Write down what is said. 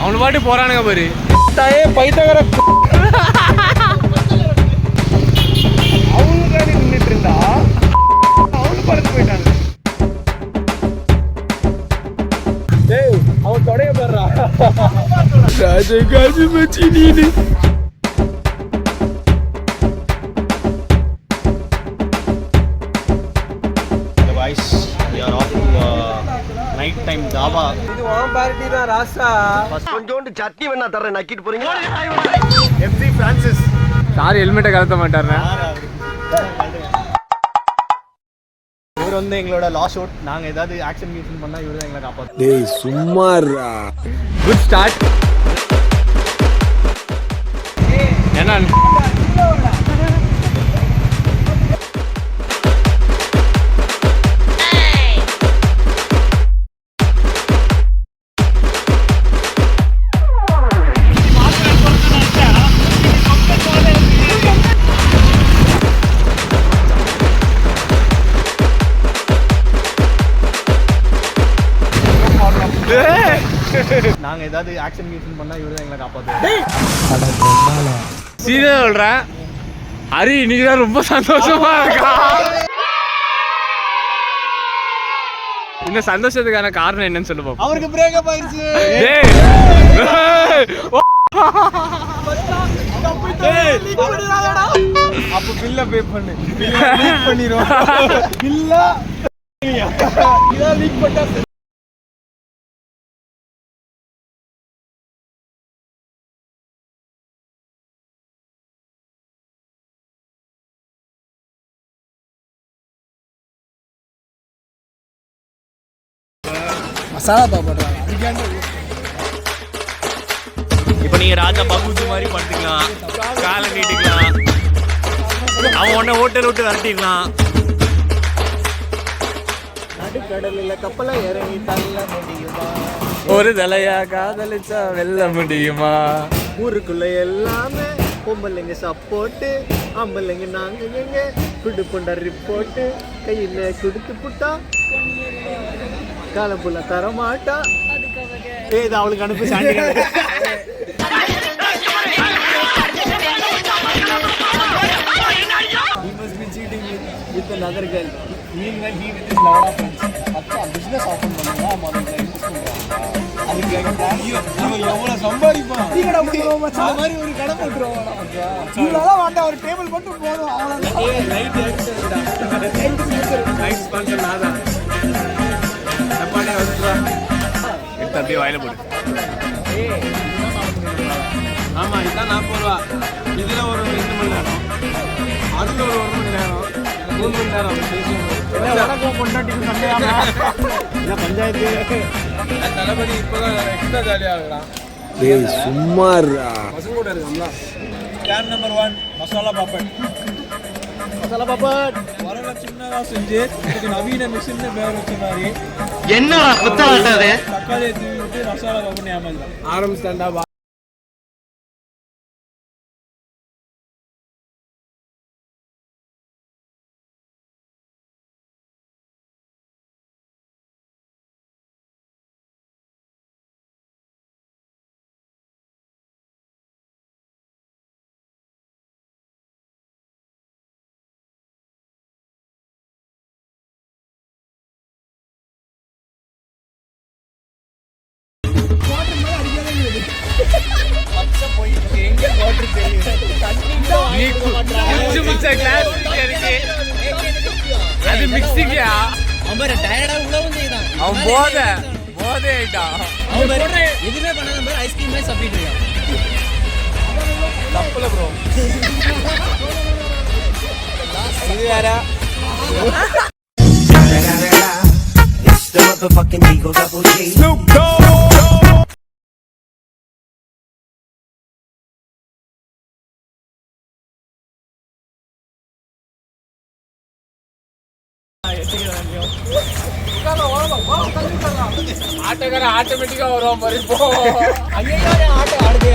அவனு பாட்டு போறானுங்க பாரு. பைத்தகர அவனுக்காண்டி நின்றுட்டு இருந்தா அவனு பறந்து போயிட்டாங்க. டேய் அவன் தொடைய போடுறா. ராஜகாஜி மச்சி நீனு. Night time dhaba. இது வாம் பார்ட்டி தான் ராசா. கொஞ்சோண்டு சட்னி வேணா தரேன், நக்கிட்டு போறீங்க. எம்சி பிரான்சிஸ் சாரி ஹெல்மெட்டை கலத்த மாட்டாருண்ணா. இவர் வந்து எங்களோட லாஸ் அவுட். நாங்கள் ஏதாவது ஆக்ஷன் மீட்டிங் பண்ணால் இவர் தான் எங்களை காப்பாற்று. டேய் சும்மாரா. Good start. என்ன நாங்க ஏதாவது ஆக்ஷன் மீட்டிங் பண்ணா இவரு தான் எங்களை காப்பாத்துவாரு. சீரியஸா சொல்றேன், ஹரி இன்னைக்கு தான் ரொம்ப சந்தோஷமா இருக்கா. இந்த சந்தோஷத்துக்கான காரணம் என்னன்னு சொல்லு பாப்போம். அவருக்கு பிரேக்கப் ஆயிருச்சு. அப்ப பில்ல பே பண்ணு. லீக் பண்ணிரோம். பில்ல இத லீக் பண்ணா மசாலா பாப்படுறாங்க. இப்போ நீங்க ராஜா பகுஜி மாதிரி படுத்துக்கலாம், காலை நீட்டிக்கலாம், அவன் உடனே ஹோட்டல் விட்டு விரட்டிக்கலாம். நடுக்கடலில் கப்பலை இறங்கி தள்ள முடியுமா? ஒரு தலையா காதலிச்சா வெல்ல முடியுமா? ஊருக்குள்ள எல்லாமே பொம்பளைங்க சப்போர்ட்டு, ஆம்பளைங்க நாங்க எங்க குடுப்புண்ட ரிப்போர்ட்டு, கையில குடுத்து புட்டா காலப்புள்ள தரமாட்டா. இது அவளுக்கு அனுப்பி Chandy. He must be cheating with another girl. Meanwhile he with his lot of friends. அக்கா பிசினஸ் ஓபன் பண்ணா முதல்ல இன்வெஸ்ட் பண்றாங்க. அதுக்கு நம்ம எவ்வளவு சம்பாதிப்போம். நீ கடை போடுறோம் மச்சான். அந்த மாதிரி ஒரு கடை போடுறோம் மச்சான். இதெல்லாம் வேண்டாம், ஒரு டேபிள் மட்டும் போதும் அவ்வளவுதான். ஏய் லைட் எக்ஸ்ட்ரா. நைட் ஸ்பான்சர் நாதா. தப்பானே வந்துடா. எடுத்து அப்படியே வாயில போடு. ஆமா இதான் 40 ரூபா. இதுல ஒரு 2 மணி நேரம், அதுல ஒரு 1 மணி நேரம், 3 மணி நேரம். வணக்கம் கொண்டாட்டிக்கு சண்டையாமா என்ன பஞ்சாயத்து. தளபதி இப்பதான் எக்ஸ்ட்ரா ஜாலியா இருக்கலாம். சும்மாரா பசங்களோட இருக்கும்ல. Can number 1 masala papad. மசாலா பாப்பட் வரல சின்னதா செஞ்சு இதுக்கு நவீன மிஷின் பேர் வச்ச மாதிரி என்னடா குத்தாட்டது. தக்காளி தூவி விட்டு மசாலா பாப்பட் ஏமாந்தா ஆரம்பிச்சிட்டாண்டா. அது மிக்சிங்கயா அவன் டயர்டா உழவும் செய்தான். அவன் போதே ஆயிட்டான். எதுவுமே பண்ணாத மாதிரி ஐஸ்கிரீம் மாதிரி சாப்பிட்டு இருக்கான். தப்புல ப்ரோ இது வேற. Snoop Dogg. ஆட்டோக்கார ஆட்டோமேட்டிக்கா வருவான் பாரு. இப்போ அங்கேயே ஆட்டோ ஆடுதே.